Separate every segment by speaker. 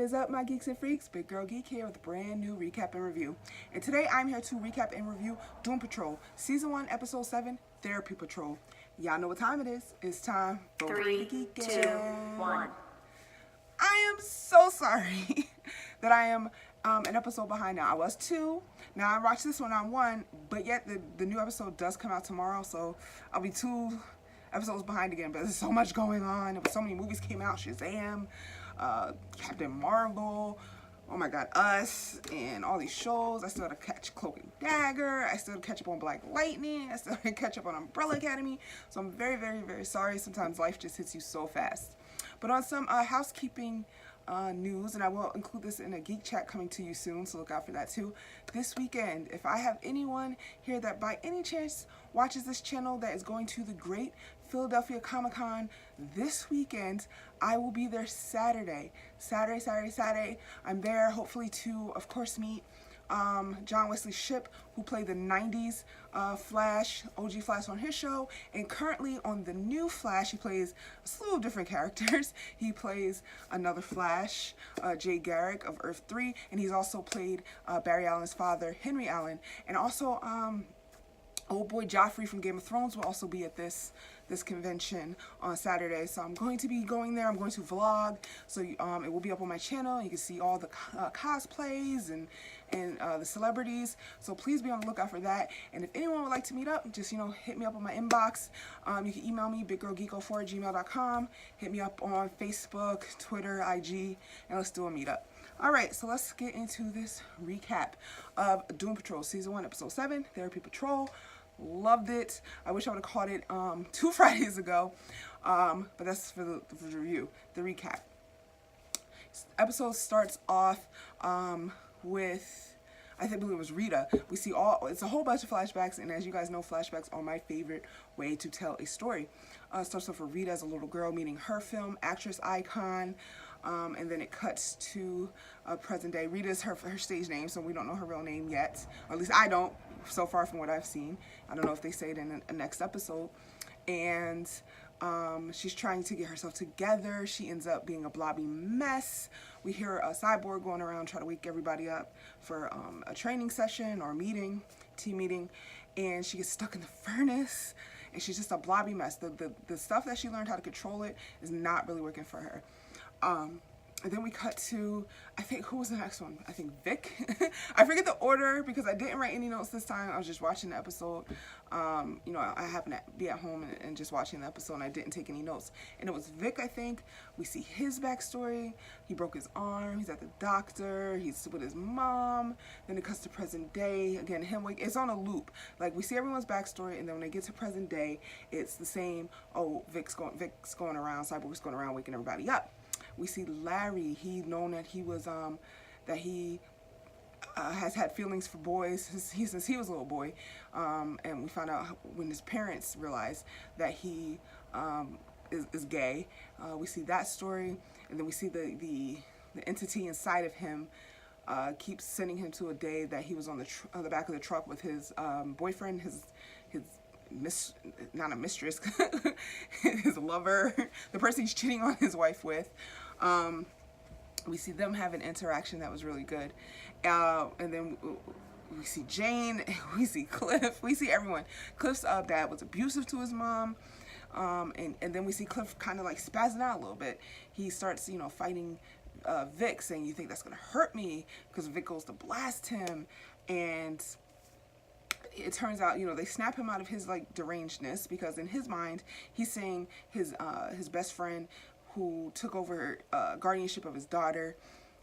Speaker 1: is up, my geeks and freaks? Big Girl Geek here with a brand new recap and review. And today I'm here to recap and review Doom Patrol, Season 1, Episode 7, Therapy Patrol. Y'all know what time it is. It's time for
Speaker 2: 3, 2, 1.
Speaker 1: I am so sorry that I am an episode behind now. I was 2. Now I watched this one on 1, but yet the new episode does come out tomorrow, so I'll be 2 episodes behind again. But there's so much going on. So many movies came out. Shazam, Captain Marvel, oh my god, Us, and all these shows. I still had to catch Cloak and Dagger. I still had to catch up on Black Lightning. I still had to catch up on Umbrella Academy. So I'm very, very, very sorry. Sometimes life just hits you so fast. But on some housekeeping news, and I will include this in a geek chat coming to you soon, so look out for that too. This weekend, if I have anyone here that by any chance watches this channel that is going to the Great Philadelphia Comic-Con this weekend, I will be there Saturday. I'm there hopefully to, of course, meet John Wesley Shipp, who played the 90s Flash, OG Flash on his show, and currently on the new Flash, he plays a slew of different characters. He plays another Flash, Jay Garrick of Earth 3, and he's also played Barry Allen's father, Henry Allen, and also old boy Joffrey from Game of Thrones will also be at this convention on Saturday. So I'm going to be going there. I'm going to vlog, so it will be up on my channel. You can see all the cosplays and the celebrities. So please be on the lookout for that. And if anyone would like to meet up, just hit me up on my inbox. You can email me biggirlgeeko4@gmail.com. Hit me up on Facebook, Twitter, IG, and let's do a meetup. Alright, so let's get into this recap of Doom Patrol Season 1, Episode 7, Therapy Patrol. Loved it. I wish I would have caught it 2 Fridays ago, but that's for the review, the recap. Episode starts off with, I believe it was Rita. We see it's a whole bunch of flashbacks, and as you guys know, flashbacks are my favorite way to tell a story. Starts off with Rita as a little girl meeting her film actress icon, and then it cuts to present day. Rita is her stage name, so we don't know her real name yet, or at least I don't, so far from what I've seen. I don't know if they say it in a next episode. And she's trying to get herself together. She ends up being a blobby mess. We hear a Cyborg going around trying to wake everybody up for a training session or a meeting, team meeting, and she gets stuck in the furnace, and she's just a blobby mess. The stuff that she learned how to control it is not really working for her. And then we cut to, I think, who was the next one? I think Vic. I forget the order because I didn't write any notes this time. I was just watching the episode. I happened to be at home and just watching the episode, and I didn't take any notes. And it was Vic, I think. We see his backstory. He broke his arm. He's at the doctor. He's with his mom. Then it cuts to present day. Again, it's on a loop. Like, we see everyone's backstory, and then when they get to present day, it's the same. Oh, Vic's going around. Cyborg's going around waking everybody up. We see Larry. He known that he was has had feelings for boys since he was a little boy, and we found out when his parents realized that he is gay. We see that story, and then we see the entity inside of him keeps sending him to a day that he was on the back of the truck with his boyfriend, not a mistress, his lover, the person he's cheating on his wife with. We see them have an interaction that was really good. And then we see Jane, we see Cliff, we see everyone. Cliff's dad was abusive to his mom. And then we see Cliff kind of like spazzing out a little bit. He starts, fighting Vic, saying, "You think that's gonna hurt me?" Because Vic goes to blast him, and it turns out, they snap him out of his derangedness, because in his mind, he's saying his best friend who took over guardianship of his daughter,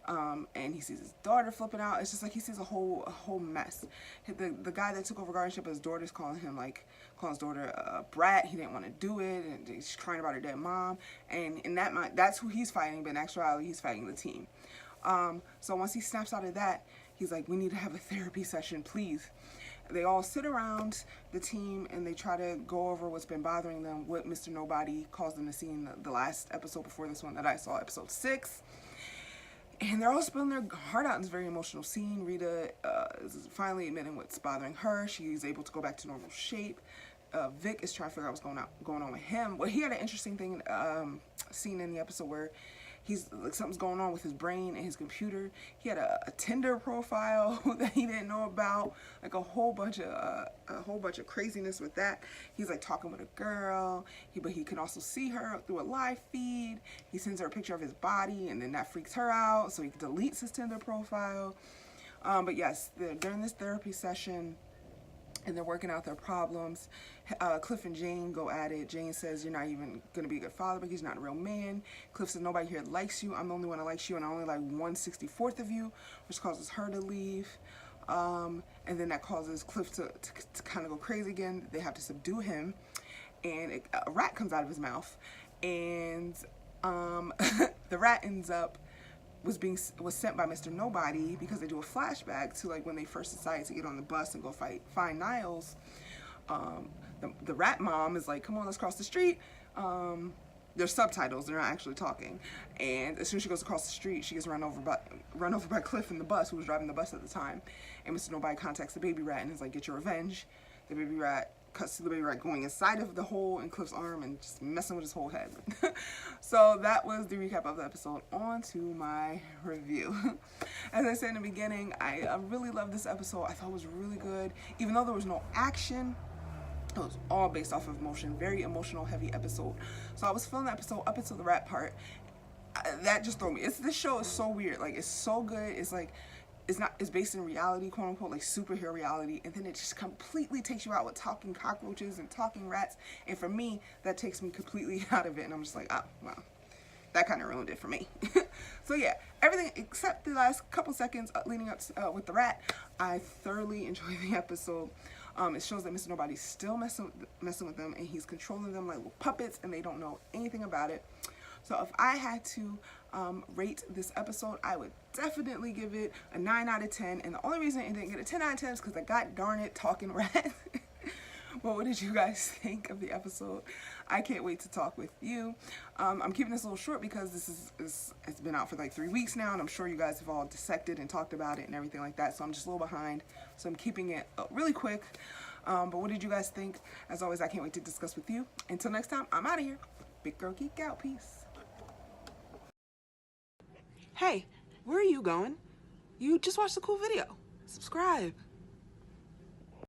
Speaker 1: and he sees his daughter flipping out. It's just like he sees a whole mess. The guy that took over guardianship of his daughter is calling his daughter a brat. He didn't want to do it, and she's crying about her dead mom. And in that mind, that's who he's fighting, but in actuality, he's fighting the team. So once he snaps out of that, he's like, "We need to have a therapy session, please." They all sit around the team and they try to go over what's been bothering them, what Mr. Nobody caused them to see in the last episode before this one that I saw, episode 6. And they're all spilling their heart out in this very emotional scene. Rita is finally admitting what's bothering her. She's able to go back to normal shape. Vic is trying to figure out what's going on with him. Well, he had an interesting thing scene in the episode where he's like something's going on with his brain and his computer. He had a Tinder profile that he didn't know about, like a whole bunch of craziness with that. He's like talking with a girl, but he can also see her through a live feed. He sends her a picture of his body, and then that freaks her out, so he deletes his Tinder profile. But yes, during this therapy session, and they're working out their problems, Cliff and Jane go at it. Jane says, you're not even going to be a good father because you're not a real man. Cliff says, nobody here likes you. I'm the only one that likes you, and I only like 1/64 of you, which causes her to leave. And then that causes Cliff to kind of go crazy again. They have to subdue him, and a rat comes out of his mouth. And the rat ends up was sent by Mr. Nobody because they do a flashback to like when they first decided to get on the bus and go find Niles. The rat mom is like, come on, let's cross the street. There's subtitles, they're not actually talking. And as soon as she goes across the street, she gets run over by Cliff in the bus, who was driving the bus at the time. And Mr. Nobody contacts the baby rat and is like, get your revenge. The baby rat cuts to the baby rat going inside of the hole in Cliff's arm and just messing with his whole head. So that was the recap of the episode. On to my review. As I said in the beginning, I really loved this episode. I thought it was really good. Even though there was no action, it was all based off of emotion. Very emotional, heavy episode. So I was feeling the episode up until the rat part. That just threw me. This show is so weird. Like, it's so good. It's like, it's based in reality, quote unquote, like superhero reality, and then it just completely takes you out with talking cockroaches and talking rats, and for me, that takes me completely out of it, and I'm just like, oh, wow, that kind of ruined it for me. So yeah, everything except the last couple seconds leading up to, with the rat, I thoroughly enjoyed the episode. It shows that Mr. Nobody's still messing with them, and he's controlling them like little puppets, and they don't know anything about it. So if I had to rate this episode, I would definitely give it a 9 out of 10. And the only reason it didn't get a 10 out of 10 is because I got darn it talking rat. But what did you guys think of the episode? I can't wait to talk with you. I'm keeping this a little short because it's been out for like 3 weeks now, and I'm sure you guys have all dissected and talked about it and everything like that. So I'm just a little behind. So I'm keeping it really quick. But what did you guys think? As always, I can't wait to discuss with you. Until next time, I'm out of here. Big girl geek out. Peace.
Speaker 3: Hey, where are you going? You just watched a cool video. Subscribe.